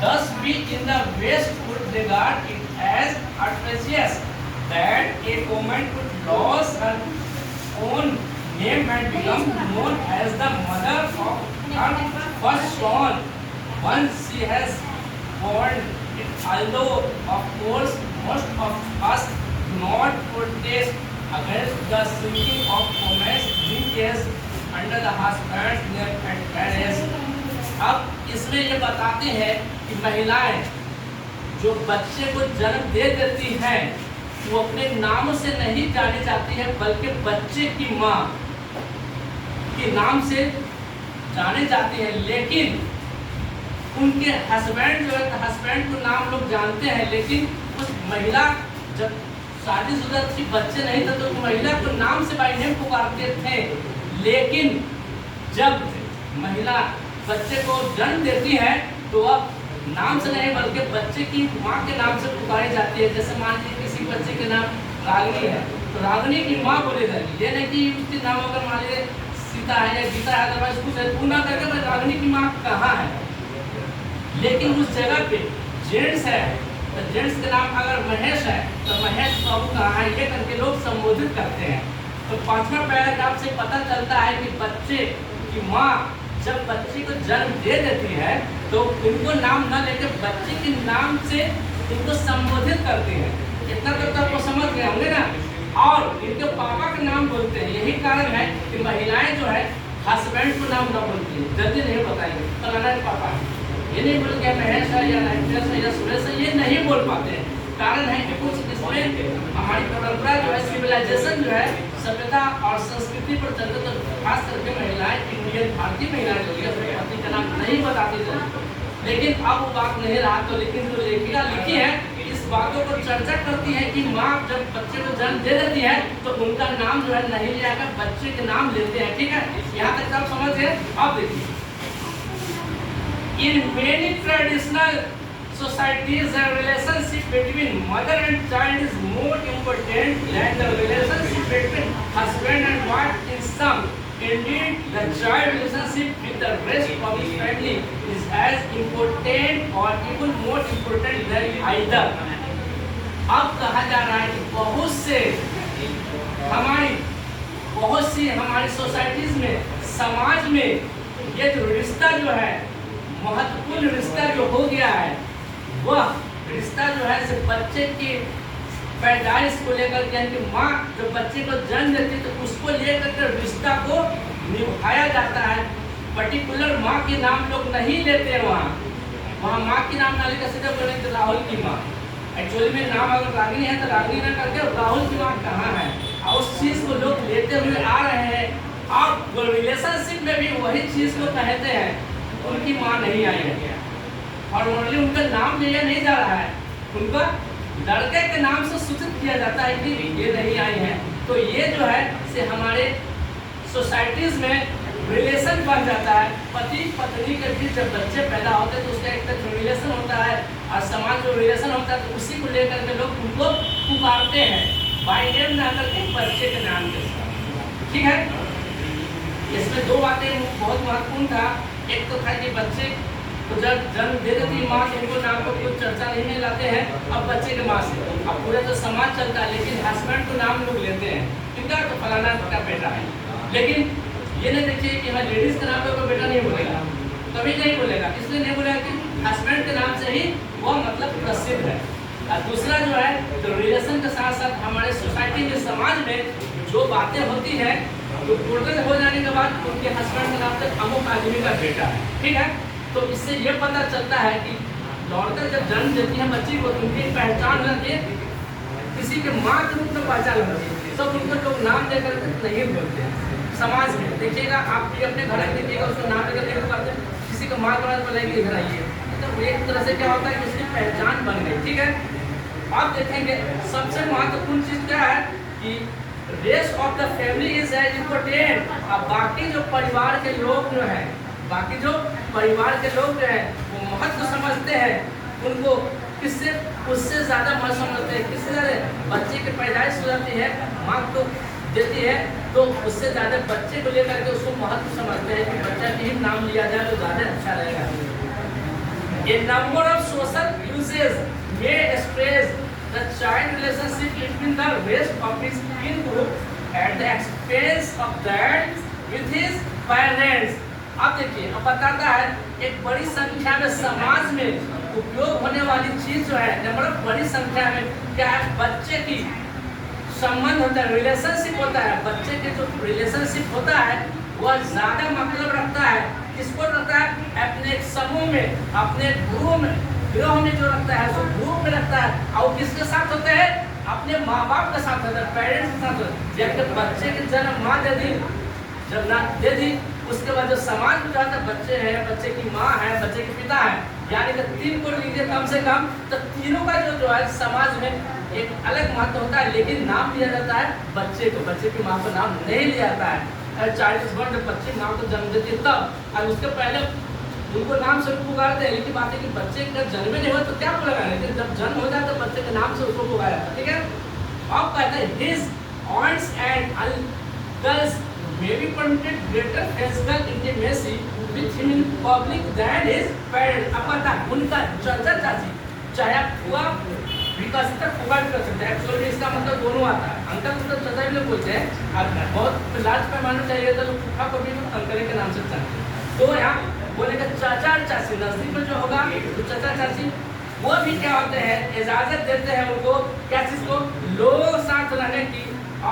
thus we in the West would regard it as outrageous that a woman could lose her own name and become known as the mother of her first son once she has born it. Although of course most of us do not protest against the sinking of women's dreams under the husband's name and marriage. अब इसमें ये बताते हैं कि महिलाएं जो बच्चे को जन्म दे देती हैं वो अपने नाम से नहीं जानी जाती है बल्कि बच्चे की माँ के नाम से जाने जाती है। लेकिन उनके हस्बैंड जो है हस्बैंड को नाम लोग जानते हैं, लेकिन उस महिला जब शादीशुदा थी बच्चे नहीं थे तो महिला को नाम से बाई नेम पुकारते थे। लेकिन जब महिला बच्चे को जन्म देती है तो अब नाम से नहीं बल्कि बच्चे की माँ के नाम से पुकारी जाती है। जैसे मान लीजिए किसी बच्चे के नाम रागिनी है तो रागिनी की माँ बोली जाएगी, ये नहीं कि उसके नाम अगर मान लीजिए सीता है या गीता है अदरवाइज कुछ है तू ना करके भाई रागिनी की माँ कहाँ है। लेकिन उस जगह पे जेंट्स है तो जेंट्स के नाम अगर महेश है तो महेश बाबू कहाँ है ये करके लोग संबोधित करते हैं। तो 5वां पैराग्राफ से पता चलता है कि बच्चे की माँ जब बच्चे को जन्म दे देती है तो उनको नाम न लेकर बच्चे के नाम से इनको संबोधित करते हैं। इतना तक आपको समझ गए होंगे ना। और इनके पापा का नाम बोलते हैं। यही कारण है कि महिलाएं जो है हस्बैंड को नाम न बोलती है, जल्दी नहीं बताएंगे फलाना पापा है, ये नहीं बोल के महेश है या नाइट्रस है या सुरेश है, ये नहीं बोल पाते हैं। कारण है कि कुछ इसमें हमारी परंपरा जो है सिविलाइजेशन जो है सभ्यता और संस्कृति पर चलते तो खास करके महिलाएं इंडियन भारतीय महिलाएं जो है अपने पति का नाम नहीं बताती थी। लेकिन अब वो बात नहीं रहा तो लेकिन जो लेखिका लिखी है इस बातों पर चर्चा करती है कि माँ जब बच्चे को जन्म दे देती है तो उनका नाम जो है नहीं लिया कर बच्चे के नाम लेते हैं। ठीक है, यहाँ तक आप समझ गए। अब देखिए in many traditional societies the relationship between mother and child is more important than the relationship between husband and wife in some. Indeed, the child relationship with the rest of his family is as important or even more important than either. अब कहा जा रहा है कि बहुत सी हमारी societies में समाज में ये जो रिश्ता जो है महत्वपूर्ण रिश्ता जो हो गया है वह रिश्ता जो है सिर्फ बच्चे की पैदाइश को लेकर के यानी माँ जो बच्चे को जन्म देती है तो उसको लेकर के रिश्ता को निभाया जाता है। पर्टिकुलर माँ के नाम लोग नहीं लेते वहाँ माँ की नाम ना लेकर सीधे बोले तो राहुल की माँ। एक्चुअली में नाम अगर रागिनी है तो रागिनी ना करके राहुल की माँ कहाँ है, और उस चीज़ को लोग लेते हुए आ रहे हैं। और रिलेशनशिप में भी वही चीज़ को कहते हैं उनकी माँ नहीं आई है और ओनली उनका नाम लिया नहीं जा रहा है, उनका लड़के के नाम से सूचित किया जाता है कि ये नहीं आई है। तो ये जो है से हमारे सोसाइटीज में रिलेशन बन जाता है। पति पत्नी के बीच जब बच्चे पैदा होते हैं तो उसका एक तरह रिलेशन होता है और समाज जो रिलेशन होता है तो उसी को लेकर के लोग उनको पुकारते हैं बाय नेम ना करके बच्चे के नाम के साथ। ठीक है, इसमें दो बातें बहुत महत्वपूर्ण था। एक तो था कि बच्चे को जब जन्म दे देती है माँ तो उनको नाम को कोई चर्चा नहीं लाते हैं अब बच्चे के माँ से। अब पूरा तो समाज चलता है लेकिन हस्बैंड को नाम लोग लेते हैं, किनका तो फलाना का बेटा है। लेकिन ये नहीं देखिए कि हाँ लेडीज के नाम पे कोई बेटा नहीं बोलेगा, कभी नहीं बोलेगा। इसलिए नहीं बोलेगा कि हस्बैंड के नाम से ही वो मतलब प्रसिद्ध है। और दूसरा जो है तो रिलेशन के साथ साथ हमारे सोसाइटी में समाज में जो बातें होती है तो टोटल हो जाने के बाद उनके हस्बैंड के नाम से अमुक आदमी का बेटा है। ठीक है, तो इससे ये पता चलता है कि औरतें जब जन्म देती हैं बच्ची को तो उनकी पहचान होती है किसी के माँ के रूप में पहचान होती है। सब उनको लोग नाम देकर नहीं बोलते हैं समाज में। देखिएगा आप भी अपने घर में देखिएगा उसको नाम देकर नहीं पाते, किसी को माँ के बाद बोलेंगे इधर आइए। तो एक तरह से क्या होता है कि उसकी पहचान बन गई। ठीक है, आप देखेंगे सबसे महत्वपूर्ण चीज क्या है कि rest of the family is as important. अब बाकी जो परिवार के लोग जो है वो महत्व समझते हैं, उनको किससे उससे ज़्यादा मत समझते हैं। किससे ज़्यादा बच्चे की पैदाइश हो जाती है माँ को देती है तो उससे ज़्यादा बच्चे को लेकर के उसको महत्व समझते हैं कि बच्चा की ही नाम लिया जाए तो ज़्यादा अच्छा रहेगा। A number of social uses may stress the child relationship between the rest of his kin group at the expense of that with his parents. अब देखिए, अब बताता है एक बड़ी संख्या में समाज में उपयोग होने वाली चीज जो है, नंबर ऑफ बड़ी संख्या में क्या है, बच्चे की संबंध होता है, रिलेशनशिप होता है। बच्चे के जो रिलेशनशिप होता है वह ज्यादा मतलब रखता है, किसको रखता है, अपने एक समूह में, अपने ग्रुप में जो रखता है, जो ग्रुप में रखता है, और किसके साथ होते हैं, अपने माँ बाप के साथ होता है, पेरेंट्स के साथ होता है। जबकि बच्चे के जन्म माँ दे दी, जब ना दे दी उसके बाद जो समाज में जाता है, बच्चे हैं, बच्चे की माँ है, बच्चे के पिता है, यानी कि 3 को लीजिए कम से कम, तो तीनों का जो है समाज में एक अलग महत्व होता है, लेकिन नाम लिया जाता है बच्चे को, बच्चे की माँ को नाम नहीं लिया जाता है। चाइल्ड इज बोर्न, जब बच्चे माँ को जन्म देती है तब, और उसके पहले उनको नाम से पुकारते हैं, लेकिन बात है कि बच्चे का जन्म नहीं हुआ तो क्या पुकारा, लेकिन जब जन्म हो जाए तो बच्चे के नाम से उसको पुकारा जाता है, ठीक है। अब कहते हैं his aunts and uncles may be permitted greater physical intimacy with him in public than his parents. अब पता उनका चाचा चाची, चाहे आप फुआ विकसित फुआ भी कर सकते हैं, एक्चुअली इसका मतलब दोनों आता है, अंकल तो चाचा भी लोग बोलते हैं, अब बहुत लार्ज पैमाने चाहिए तो लोग फूफा को भी अंकल के नाम से जानते हैं। तो यहाँ बोलेगा चाचा और चाची, नजदीक में जो होगा तो चाचा चाची वो भी क्या होते हैं, इजाजत देते हैं उनको क्या चीज को, लोग साथ रहने की,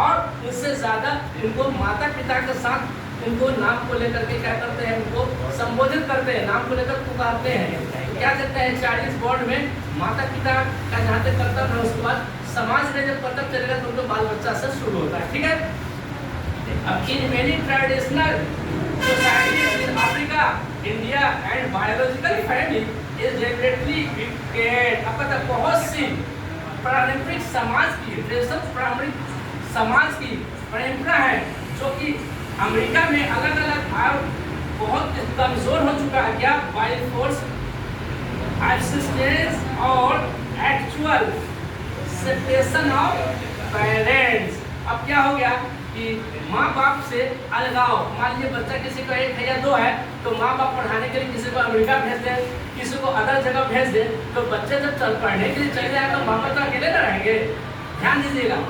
और उससे ज्यादा उनको माता पिता के साथ उनको नाम को लेकर के क्या करते हैं, उनको संबोधित करते हैं, नाम को लेकर पुकारते हैं। तो क्या कहते हैं, चाइल्ड इज बोर्न में माता पिता का जहाँ तक कर्तव्य है, उसके बाद समाज में जब कर्तव्य चलेगा तो उनको बाल बच्चा से शुरू होता है, ठीक है। अब in many traditional societies in Africa, India and biological family is definitely wicket. अब पता बहुत सी पारंपरिक समाज की, पारंपरिक समाज की परंपरा है जो कि अमेरिका में अलग अलग बहुत कमजोर हो चुका है, क्या, बाय फोर्स एब्सिस्टेंस और एक्चुअल सेपरेशन ऑफ पेरेंट्स। अब क्या हो गया कि माँ बाप से अलगाव, मान लीजिए बच्चा किसी का 1 है या 2 है, तो माँ बाप पढ़ाने के लिए किसी को अमेरिका भेज दे, किसी को अदर जगह भेज दे, तो बच्चे जब पढ़ने के लिए चले जाए तो माँ बाप तो अकेले न रहेंगे। ध्यान दीजिएगा,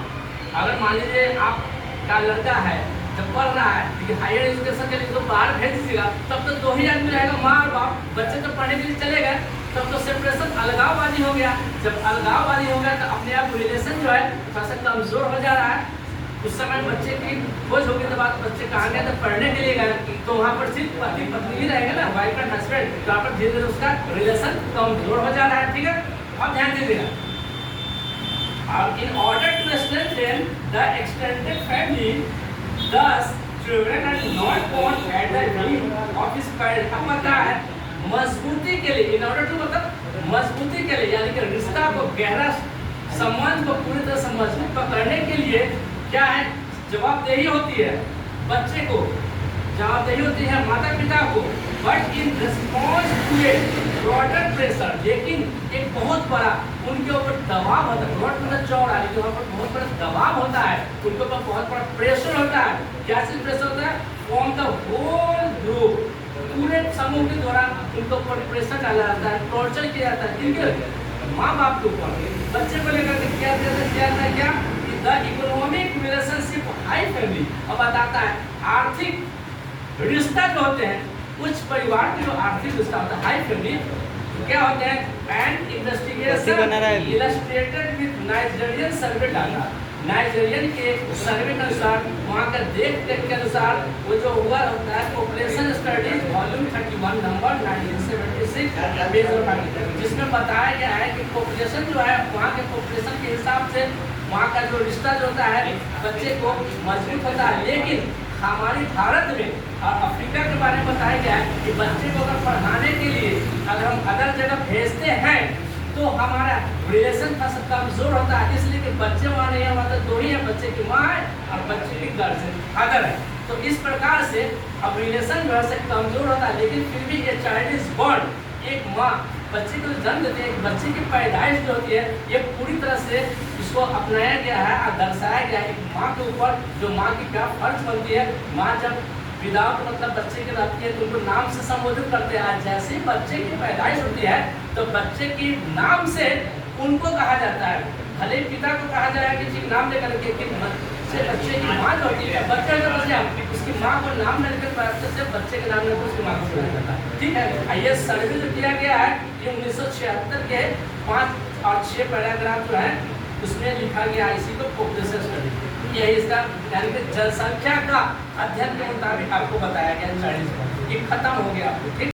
अगर मान लीजिए आपका लड़का है जब पढ़ रहा है, लेकिन हायर एजुकेशन के लिए तो बाहर भेज दीजिएगा, तब तो 2 ही आदमी रहेगा, माँ और बाप, बच्चे तो पढ़ने के लिए चले गए, तब तो सेपरेशन अलगाववादी हो गया। जब अलगाववादी हो गया तो अपने आप रिलेशन जो है थोड़ा सा कमजोर हो जा रहा है। उस समय बच्चे की खोज होगी तो बात, बच्चे कहाँ गए तो पढ़ने के लिए गए, तो वहाँ पर सिर्फ पति पत्नी ही रहेगा ना, वाइफ एंड हस्बैंड, तो वहाँ पर धीरे धीरे उसका रिलेशन कमजोर हो जा रहा है, ठीक है। अब ध्यान दीजिएगा, in order to strengthen the extended family, thus children are not born at the whim of his parents। अब पता है मजबूती के लिए, in order to मतलब मजबूती के लिए, यानी कि रिश्ता को, गहरा संबंध को पूरी तरह से मजबूत पकड़ने के लिए क्या है, जवाबदेही होती है बच्चे को, जवाबदेही होती है माता पिता को, but in response to a broader pressure, लेकिन एक बहुत बड़ा उनके ऊपर दबाव होता है, ब्रॉड मतलब चौड़ा, लेकिन वहाँ पर बहुत बड़ा दबाव होता है, उनके ऊपर बहुत बड़ा प्रेशर होता है। क्या चीज प्रेशर होता है, फ्रॉम द होल ग्रुप, पूरे समूह के द्वारा उनके ऊपर प्रेशर डाला जाता है, टॉर्चर किया जाता है, किनके, माँ बाप के ऊपर, बच्चे को लेकर के क्या जाता है, क्या, the economic relationship high family. अब बताता है आर्थिक रिश्ता जो होते हैं, कुछ परिवार के जो आर्थिक रिश्ता होता है, हाई फैमिली क्या होते हैं, and investigation illustrated with Nigerian survey data, Nigerian के सर्वे के अनुसार, वहाँ का देख के अनुसार वो जो हुआ होता है, पॉपुलेशन स्टडीज वॉल्यूम 31 नंबर 1976, जिसमें बताया गया है कि पॉपुलेशन जो है, वहाँ के पॉपुलेशन के हिसाब से वहाँ का जो रिश्ता जो होता है बच्चे को मजबूत होता है। लेकिन हमारे भारत में और अफ्रीका के बारे में बताया गया है कि बच्चे को अगर पढ़ाने के लिए अगर हम अदर जगह भेजते हैं तो हमारा रिलेशन थोड़ा सा कमजोर होता है, इसलिए कि बच्चे वहाँ नहीं है, वहाँ तो 2 ही है, बच्चे की माँ है और बच्चे की गार्जियन अदर है। तो इस प्रकार से अब रिलेशन जो है कमजोर होता है, लेकिन फिर भी ये चाइल्ड इज बोर्न, एक माँ बच्चे को जन्म देते हैं, बच्चे की पैदाइश जो होती है ये पूरी तरह से इसको अपनाया गया है और दर्शाया गया है एक माँ के ऊपर, जो माँ की क्या फर्ज बनती है। माँ जब विदाउट मतलब बच्चे की रहती है तो उनको नाम से संबोधित करते हैं। आज जैसे ही बच्चे की पैदाइश होती है तो बच्चे की नाम से उनको कहा जाता है। भले ही पिता को कहा जाए कि जी नाम लेकर के, बच्चे की माँ जो होती है, बच्चा जो बच्चा उसकी माँ को नाम लेकर से बच्चे के नाम लेकर उसकी माँ को बुलाया जाता है। ठीक है, ये सर्वे जो किया गया है ये 1976 के 5 और 6 पैराग्राफ जो है उसमें लिखा गया, इसी को पॉपुलेशन स्टडी, यही इसका यानी कि जनसंख्या का अध्ययन के मुताबिक आपको बताया गया। ये खत्म हो गया आपको। ठीक।